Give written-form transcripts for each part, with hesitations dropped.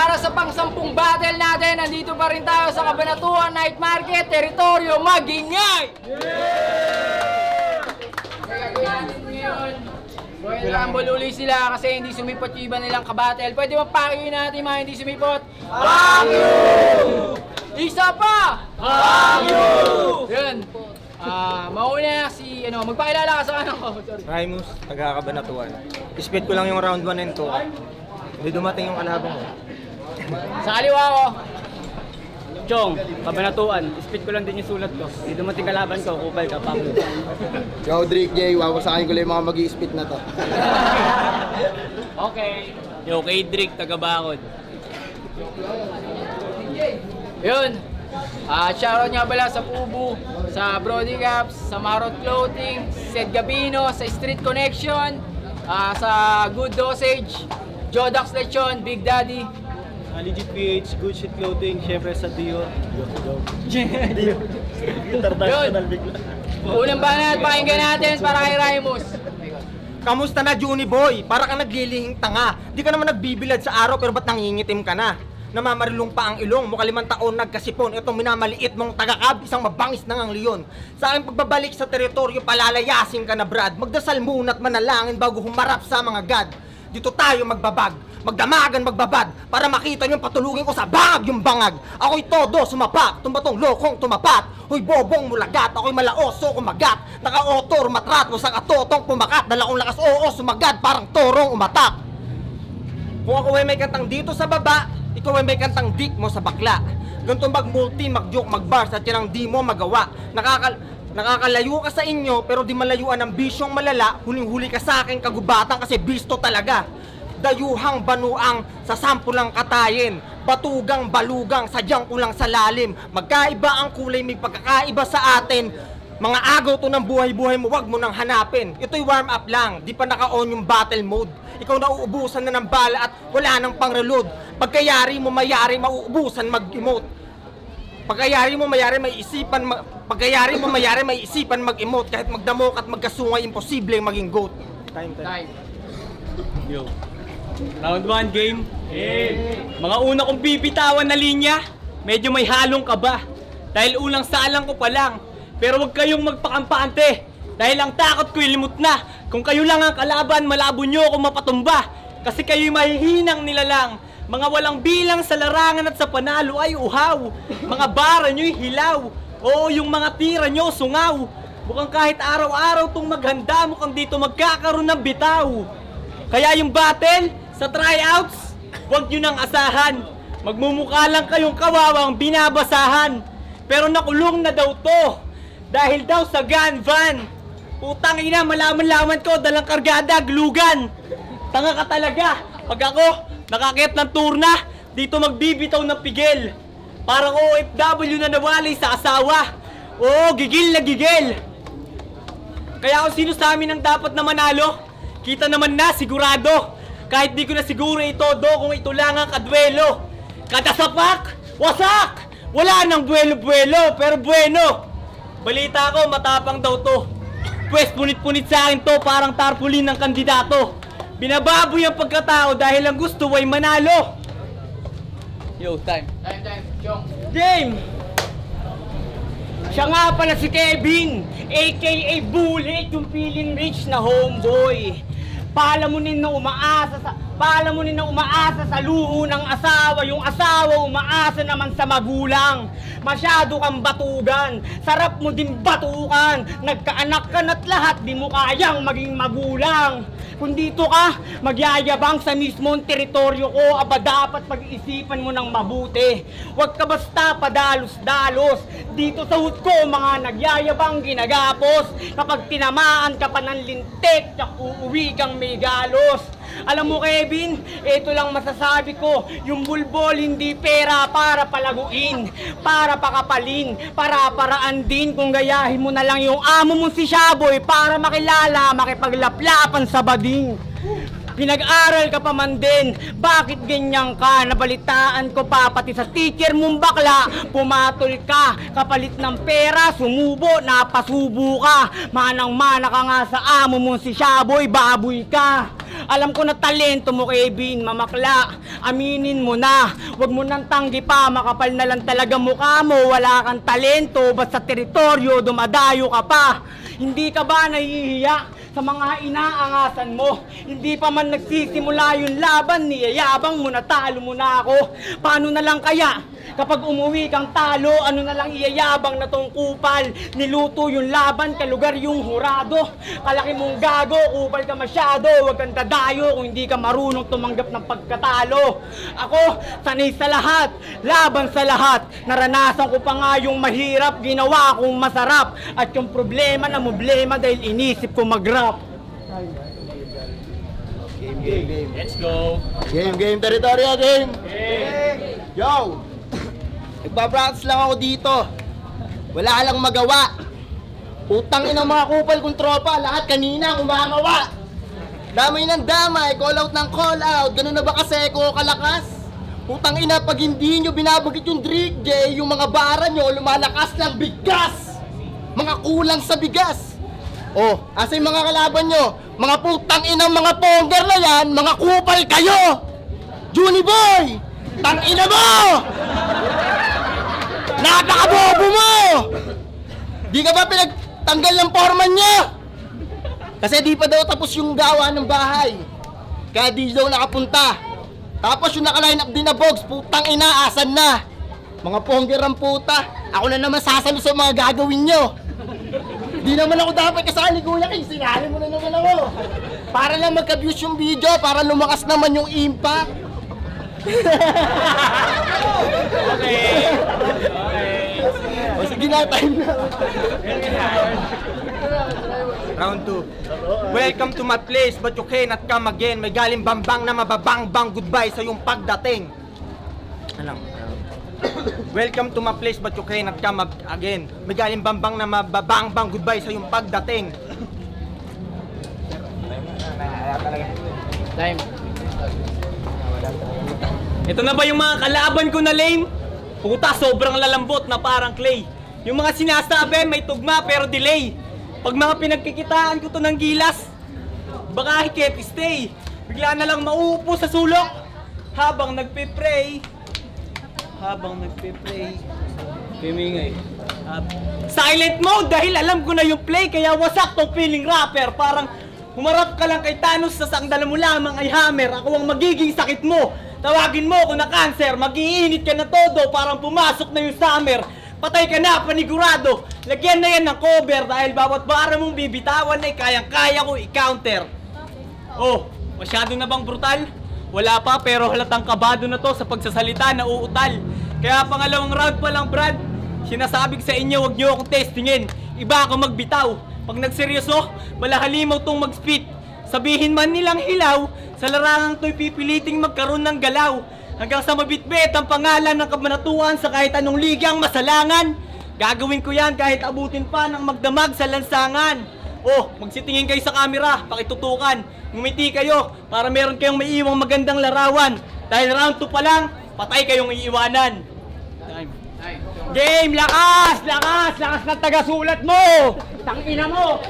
Para sa pang-10 battle natin, nandito pa rin tayo sa Cabanatuan Night Market, teritoryo Magingay! Rumble uli sila kasi hindi sumipot yung iba nilang kabattle. Pwede mapakinggan natin mga hindi sumipot? Hangyu! Isa pa! Hangyu! Yun. Mauna si, magpakilala ka sa sorry. Raimus, taga-Cabanatuan. Ispit ko lang yung round 1 and 2. Hindi dumating yung kalaban ko. Sa kaliwa ko. Chong, Cabanatuan. Ispit ko lang din yung sulat ko. Hindi dumating kalaban ko, kupal ka pa. Yo, Drake J, wawasakin ko lang yung mga mag-i-spit na to. Okay. Yo, kay Drake, taga-Bakod. Yun. Shoutout nga pala sa Pubu, sa Brody Caps, sa Marot Clothing, Sed Gabino, sa Street Connection, sa Good Dosage, Jodax Lechon, Big Daddy. Legit PH, Good Shit Clothing, syempre sa Dio. Yun. Unang banat, pakinggan natin para kay Raimus. Kamusta na, Juni Boy? Para kang naglilihing tanga. Di ka naman nagbibilad sa araw pero ba't nangingitim ka na? Namamarilong pa ang ilong, mukha 5 taon nagkasipon. Itong minamaliit mong tagakab, isang mabangis na ngang leon. Sa aking pagbabalik sa teritoryo, palalayasin ka na, Brad. Magdasal muna at manalangin bago humarap sa mga god. Dito tayo magbabag, magdamagan, magbabad, para makita niyong patulugin ko sa bangag yung bangag. Ako'y todo sumapak, tumbatong lokong tumapat. Huy bobong mulagat, ako'y malaoso kumagat. Naka-otor, matrat, wasang atotong pumakat. Dalaong lakas, oo, sumagad, parang torong umatak. Kung ako ay may kantang dito sa baba, ikaw ay may kantang dik mo sa bakla. Ganito mag-multi, mag-joke, mag-bars at yan ang di mo magawa. Nakakalayo ka sa inyo pero di malayuan ng bisyong malala. Huling-huli ka sa akin kagubatan kasi bisto talaga. Dayuhang banuang sa sampulang katayin. Batugang balugang sadyang kulang sa lalim. Magkaiba ang kulay, may pagkakaiba sa atin. Mga agaw to ng buhay-buhay mo, wag mo nang hanapin. Ito'y warm up lang, di pa naka-on yung battle mode. Ikaw nauubusan na ng bala at wala nang pang-reload. Pagkayari mo mayari, mauubusan mag-emote. Pagkayari mo mayari, may isipan mag-emote. Kahit magdamok at magkasungay, imposible maging goat. Time. Yo. Round 1 game. Mga una kong bibitawan na linya, medyo may halong kaba. Dahil unang salang ko pa lang. Pero wag kayong magpakampante. Dahil ang takot ko ilimot na. Kung kayo lang ang kalaban, malabo nyo ako mapatumba. Kasi kayo'y mahihinang nilalang. Mga walang bilang sa larangan at sa panalo ay uhaw. Mga bara nyo'y hilaw. Oo, yung mga tira nyo sungaw. Mukhang kahit araw-araw tong maghanda, mukhang dito magkakaroon ng bitaw. Kaya yung battle, sa tryouts, huwag nyo nang asahan. Magmumukha lang kayong kawawang binabasahan. Pero nakulong na daw to. Dahil daw sa gun van. Putang ina, malaman-laman ko, dalang kargada, glugan. Tanga ka talaga. Pag ako, nakakit ng turna, dito magbibitaw ng pigil. Parang OFW na nawalay sa asawa. Oo, gigil na gigil. Kaya kung sino sa amin ang dapat na manalo, kita naman na, sigurado. Kahit di ko na siguro itodo kung ito lang ang kadwelo. Kada sapak, wasak! Wala nang buwelo-buwelo, pero bueno. Balita ko, matapang daw to. Pwes, punit-punit sa akin to, parang tarpaulin ng kandidato. Binababoy ang pagkatao dahil ang gusto ay manalo. Yo, time. Chong. Game! Siya nga pala si Kevin, a.k.a. Bullet, yung feeling rich na homeboy. Palamunin na umaasa sa luho ng asawa, yung asawa umaasa naman sa magulang. Masyado kang batugan, sarap mo din batukan. Nagkaanak ka na't lahat, di mo kayang maging magulang. Kung dito ka, magyayabang sa mismong teritoryo ko, aba dapat pag-iisipan mo ng mabuti. Huwag ka basta padalos-dalos. Dito sa hood ko, mga nagyayabang ginagapos. Kapag tinamaan ka pa ng lintik, tsak uuwi kang may galos. Alam mo, Kevin, ito lang masasabi ko, yung bulbol hindi pera para palaguin, para pakapalin, para paraan din kung gayahin mo na lang yung amo mo si Shaboy para makilala, makipaglaplapan sa bading. Pinag-aral ka pa man din, bakit ganyan ka? Nabalitaan ko pa, pati sa teacher mong bakla, pumatol ka, kapalit ng pera, sumubo, napasubo ka. Manang-mana ka nga sa amo mo si Shaboy, baboy ka. Alam ko na talento mo kay Bin, mamakla. Aminin mo na, wag mo nang tanggi pa, makapal na lang talaga mukha mo. Wala kang talento, basta teritoryo, dumadayo ka pa. Hindi ka ba nahihiya sa mga inaangasan mo? Hindi pa man nagsisimula yung laban, niyayabang mo na talo mo na ako. Paano na lang kaya? Kapag umuwi kang talo, ano na lang iyayabang na tong kupal? Niluto yung laban, kalugar yung hurado. Kalaki mong gago, kupal ka masyado. Huwag kang dadayo kung hindi ka marunong tumanggap ng pagkatalo. Ako, sanay sa lahat, laban sa lahat. Naranasan ko pa nga yung mahirap, ginawa kong masarap. At yung problema na problema dahil inisip ko mag-rap. Game. Let's go! Game, teritoryo, game! Yo! Nagbabrats lang ako dito. Wala lang magawa. Utang inang mga kupal kong tropa, lahat kanina umagawa. Damay ng damay, call out ng call out. Ganun na ba kasi ko kalakas? Utang ina, pag hindi nyo binabagit yung Drake J, yung mga bara nyo, lumalakas lang bigas. Mga kulang sa bigas. Oh, asa yung mga kalaban nyo? Mga putang inang mga pongger na yan, mga kupal kayo! Juni Boy! Tang ina mo! Napakabobo mo! Di ka ba pinagtanggal ng foreman niya? Kasi di pa daw tapos yung gawa ng bahay. Kaya di daw nakapunta. Tapos yung naka-line up din na box, putang ina, asan na? Mga pongger ang puta, ako na naman sasalo sa mga gagawin nyo. Di naman ako dapat kasali, Kuya King, sinali mo na naman ako. Para lang magka-views yung video, para lumakas naman yung impact. Okay. O sige na, time na. Round 2. Welcome to my place, but you cannot come again. May galing bambang na mababang-bang goodbye sa iyong pagdating. Alam. Welcome to my place, but you cannot come again. May galing bambang na mababang-bang goodbye sa iyong pagdating. Time. Ito na ba yung mga kalaban ko na lame? Puta, sobrang lalambot na parang clay. Yung mga sinasabi, may tugma pero delay. Pag mga pinagkikitaan ko to ng gilas, baka hikip stay. Bigla na lang mauupo sa sulok habang nagpe-pray. Kimingay. Silent mode dahil alam ko na yung play, kaya wasak tong feeling rapper. Parang humarap ka lang kay Thanos, sa sangdala mo lamang ay hammer. Ako ang magiging sakit mo. Tawagin mo ako na cancer, mag-iinit ka na todo, parang pumasok na yung summer. Patay ka na, panigurado. Lagyan na yan ng cover dahil bawat bara mong bibitawan ay kayang-kaya ko i-counter. Oh, masyado na bang brutal? Wala pa, pero halatang kabado na to sa pagsasalita na uutal. Kaya pangalawang round pa lang, Brad. Sinasabi ko sa inyo, huwag nyo akong testingin. Iba ako magbitaw. Pag nagseryoso, malahalimaw tong mag-spit. Sabihin man nilang hilaw, sa larangang to'y pipiliting magkaroon ng galaw. Hanggang sa mabitbit ang pangalan ng kabanatuan sa kahit anong ligang masalangan. Gagawin ko yan kahit abutin pa ng magdamag sa lansangan. Oh, magsitingin kayo sa camera, pakitutukan. Ngumiti kayo para meron kayong maiiwang magandang larawan. Dahil round 2 pa lang, patay kayong iiwanan. Time. Game, lakas! Lakas! Lakas ng taga-sulat mo! Tangina mo!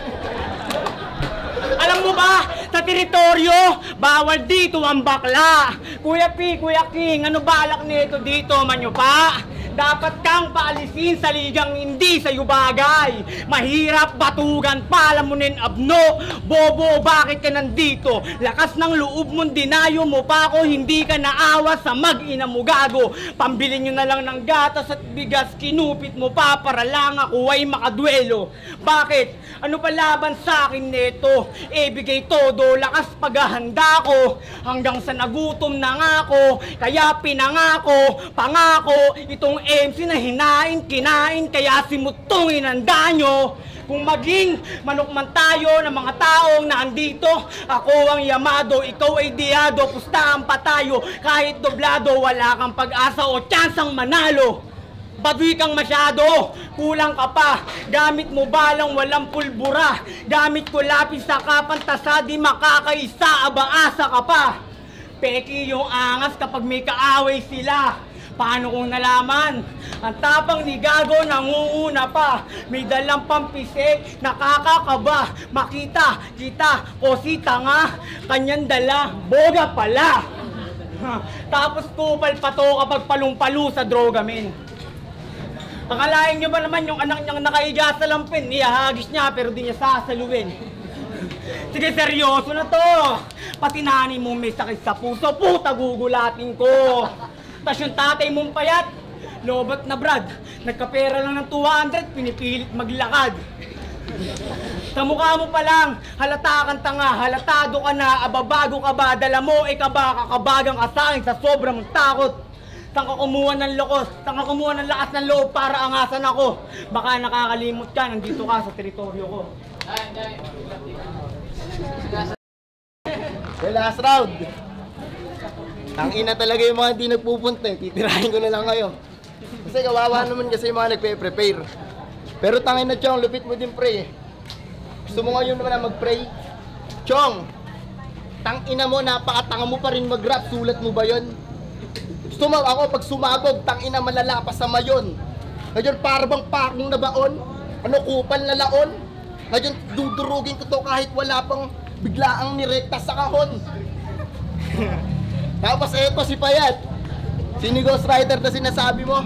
Alam mo ba, sa teritoryo, bawal dito ang bakla. Kuya P, Kuya King, ano balak nito dito, manyo pa? Dapat kang paalisin sa ligang hindi sa'yo bagay. Mahirap batugan, palamunin abno. Bobo, bakit ka nandito? Lakas ng loob mong dinayo mo pa ako, hindi ka naawa sa mag-ina mo gago. Pambili nyo na lang ng gatas at bigas, kinupit mo pa para lang ako ay makadwelo. Bakit? Ano pa laban sa akin nito? Ibigay todo, lakas paghahanda ko. Hanggang sa nagutom na nga ako, kaya pinangako, pangako, itong MC na hinain, kinain, kaya simutong inanda nyo. Kung maging manok man tayo ng mga taong naandito, ako ang Yamado, ikaw ay Diado, pusta ang patayo. Kahit doblado, wala kang pag-asa o tsansang manalo. Baduy kang masyado, kulang ka pa. Gamit mo balang walang pulbura. Gamit ko lapis sa kapantasa, di makakaisa, abaasa ka pa. Peki yung angas kapag may kaaway sila. Paano kung nalaman? Ang tapang ni Gago nangunguna pa. May dalang pampisik, nakakakaba. Makita, kita, o si tanga. Kanyang dala, boga pala. Tapos kupal pa to kapag palong-palo sa droga, men. Akalain nyo ba naman yung anak niyang nakaiga sa lampin? Iyahagis niya pero di niya sasaluin. Sige, seryoso na to. Pati nani mo may sakit sa puso, puta gugulatin ko. Tas yung tatay mong payat, lobat na brad. Nagkapera lang ng 200, pinipilit maglakad. Sa mukha mo pa lang, halata kang tanga, halatado ka na, ababago ka ba, dala mo, ikaw kakabagang ka sa akin sa sobrang takot. Saan ka kumuha ng lokos? Saan ka kumuha ng lakas ng loob para angasan ako? Baka nakakalimot ka, nandito ka sa teritoryo ko. The last round. Tangina talaga yung mga hindi nagpupunta eh. Titirahin ko na lang kayo. Kasi kawawa naman kasi yung mga nagpe-prepare. Pero tangina Chong, lupit mo din pre. Gusto mo ngayon naman na mag-pray? Chong, tangina mo, napakatanga mo pa rin mag-rap. Sulat mo ba yun? Gusto mo ako pag sumabog, tangina malala pa sa mayon. Ngayon parang pakong na baon. Ano kupal na laon? Ngayon dudurugin ko to kahit wala pang biglaang nirekta sa kahon. Tapos eto si Payat. Sini Ghost Rider na sinasabi mo.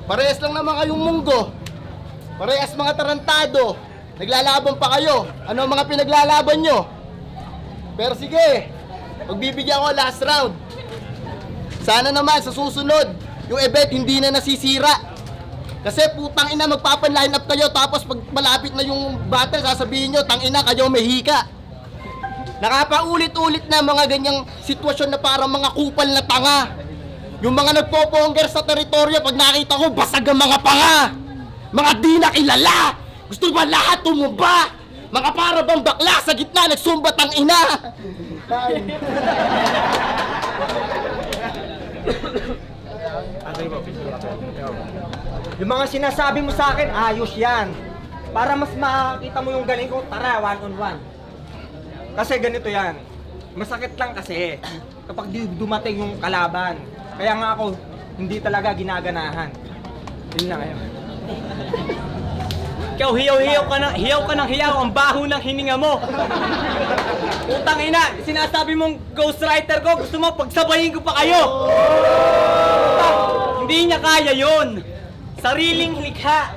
Parehas lang naman kayong munggo. Parehas mga tarantado. Naglalaban pa kayo. Ano ang mga pinaglalaban nyo? Pero sige, magbibigyan ko last round. Sana naman sa susunod, yung event hindi na nasisira. Kasi putang ina, magpapan-line up kayo tapos pag malapit na yung battle, sasabihin nyo, tang ina, kayo may hika. Nakapaulit-ulit na mga ganyang sitwasyon na parang mga kupal na tanga. Yung mga nagpoponger sa teritoryo, pag nakita ko, basag ang mga panga. Mga di na kilala. Gusto ba lahat tumumba? Mga para bang bakla sa gitna, nagsumba tang ina. Yung mga sinasabi mo sa akin, ayos yan. Para mas makita mo yung galing ko, tara, one-on-one. Kasi ganito yan. Masakit lang kasi kapag dumating yung kalaban. Kaya nga ako, hindi talaga ginaganahan. Yun na ngayon. Ikaw, hiyaw ka ng hiyaw, ang baho ng hininga mo. Utang ina, sinasabi mong ghostwriter ko, gusto mo pagsabayin ko pa kayo. Hindi niya kaya yun. Sariling likha.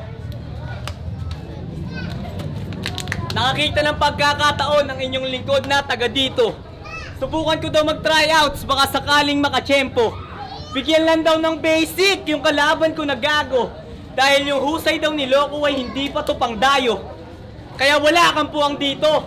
Nakakita ng pagkakataon ng inyong lingkod na taga dito. Subukan ko daw mag-tryouts, baka sakaling makachempo. Bigyan lang daw ng basic yung kalaban ko na gago. Dahil yung husay daw ni Loco ay hindi pa to pangdayo. Kaya wala kang puwang dito.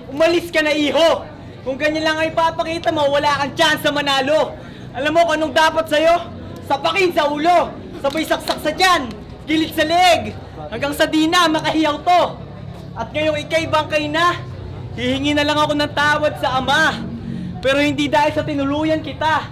Umalis ka na, iho. Kung ganyan lang ay papakita mo, wala kang chance sa manalo. Alam mo kung anong dapat sa'yo? Sapakin sa ulo, sabay saksak sa tiyan, gilid sa leeg, hanggang sa di na makahiyaw to. At ngayong ikay bangkay na, hihingi na lang ako ng tawad sa Ama. Pero hindi dahil sa tinuluyan kita.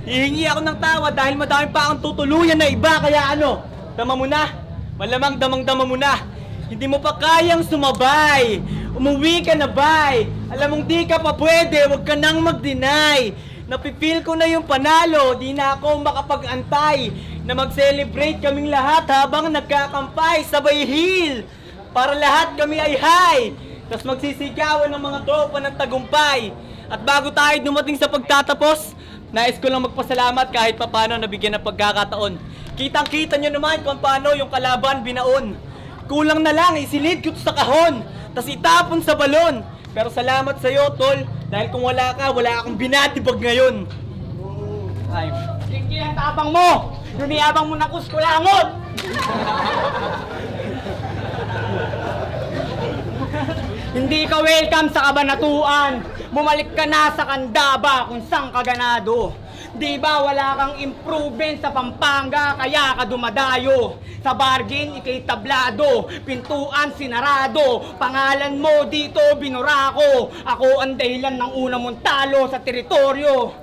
Hihingi ako ng tawad dahil madami pa akong tutuluyan na iba. Kaya ano? Dama mo na. Malamang damang-dama mo na. Hindi mo pa kayang sumabay. Umuwi ka na, bay. Alam mong di ka pa pwede, huwag ka nang mag-deny. Napipil ko na yung panalo, di na ako makapag-antay. Na mag-celebrate kaming lahat habang nagkakampay. Sabay heel, para lahat kami ay high. Tapos magsisigawan ng mga tropa ng tagumpay. At bago tayo dumating sa pagtatapos, nais ko lang magpasalamat kahit papano nabigyan ng pagkakataon. Kitang-kita nyo naman kung paano yung kalaban binaon. Kulang na lang, isilid ko sa kahon, tas itapon sa balon. Pero salamat sa'yo, tol, dahil kung wala ka, wala akong binatibag ngayon. Ay. Kiki ang tabang mo! Lumiyabang mo na kuskulangot! Hindi ka welcome sa kabanatuan. Bumalik ka na sa Kandaba kung saan ka ganado. Di ba wala kang improvement sa Pampanga kaya ka dumadayo? Sa bargain ikay tablado, pintuan sinarado, pangalan mo dito binura ko. Ako ang dahilan ng una mong talo sa teritoryo.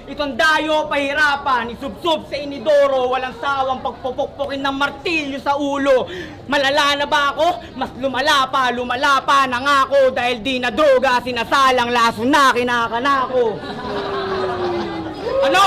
Itong dayo pahirapan, isubsob sa inidoro, walang sawang pagpupukpukin ng martilyo sa ulo. Malala na ba ako? Mas lumala pa na nga ako dahil di na droga, sinasalang laso na kinakanako. Ano?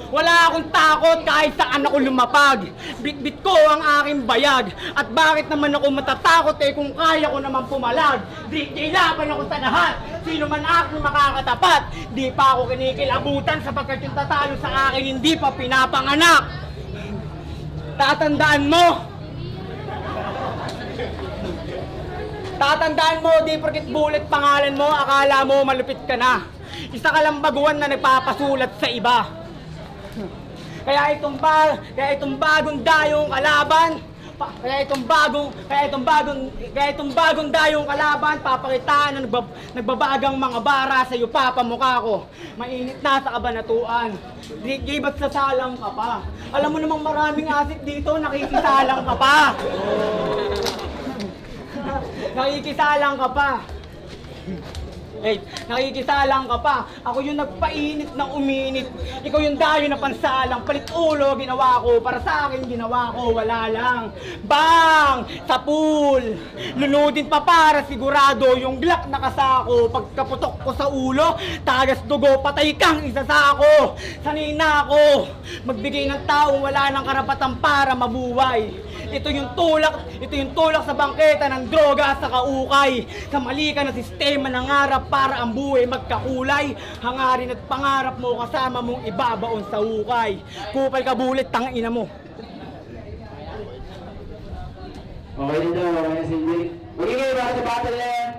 Wala akong takot kahit saan ako lumapag. Bitbit ko ang aking bayag. At bakit naman ako matatakot kung kaya ko naman pumalag? Di laban ako sa lahat. Sino man aking makakatapat. Di pa ako kinikilabutan sapagkat yung tatalo sa akin hindi pa pinapanganak. Tatandaan mo, di porket bulit pangalan mo, akala mo malupit ka na. Isa ka lang baguhan na nagpapasulat sa iba. Kaya itong bagong dayong kalaban, papakitaan na nagbabagang mga bara sa iyo papamukha ko. Mainit na sa kabanatuan. Di ba't sasalang ka pa? Alam mo namang maraming asit dito, nakikisalang ka pa. Nakikisalang ka pa. Nakikisalang ka pa. Ako yung nagpainit ng uminit. Ikaw yung dayo na pansalang. Palit ulo, ginawa ko. Para sa akin, ginawa ko. Wala lang. Bang! Sa pool! Lunudin pa para sigurado yung glock na kasako. Pagkaputok ko sa ulo, tagas dugo, patay kang isa sa ako. Sanay na ako. Magbigay ng taong wala ng karapatan para mabuhay. Ito yung tulak sa bangketa ng droga sa kaukay. Sa mali ka na sistema ng harap para ang buhay magkakulay. Hangarin at pangarap mo kasama mong ibabaon sa hukay. Kupal ka bulit, tangina mo. Okay din daw, okay na si Jake. Magiging ba sa battle na yan?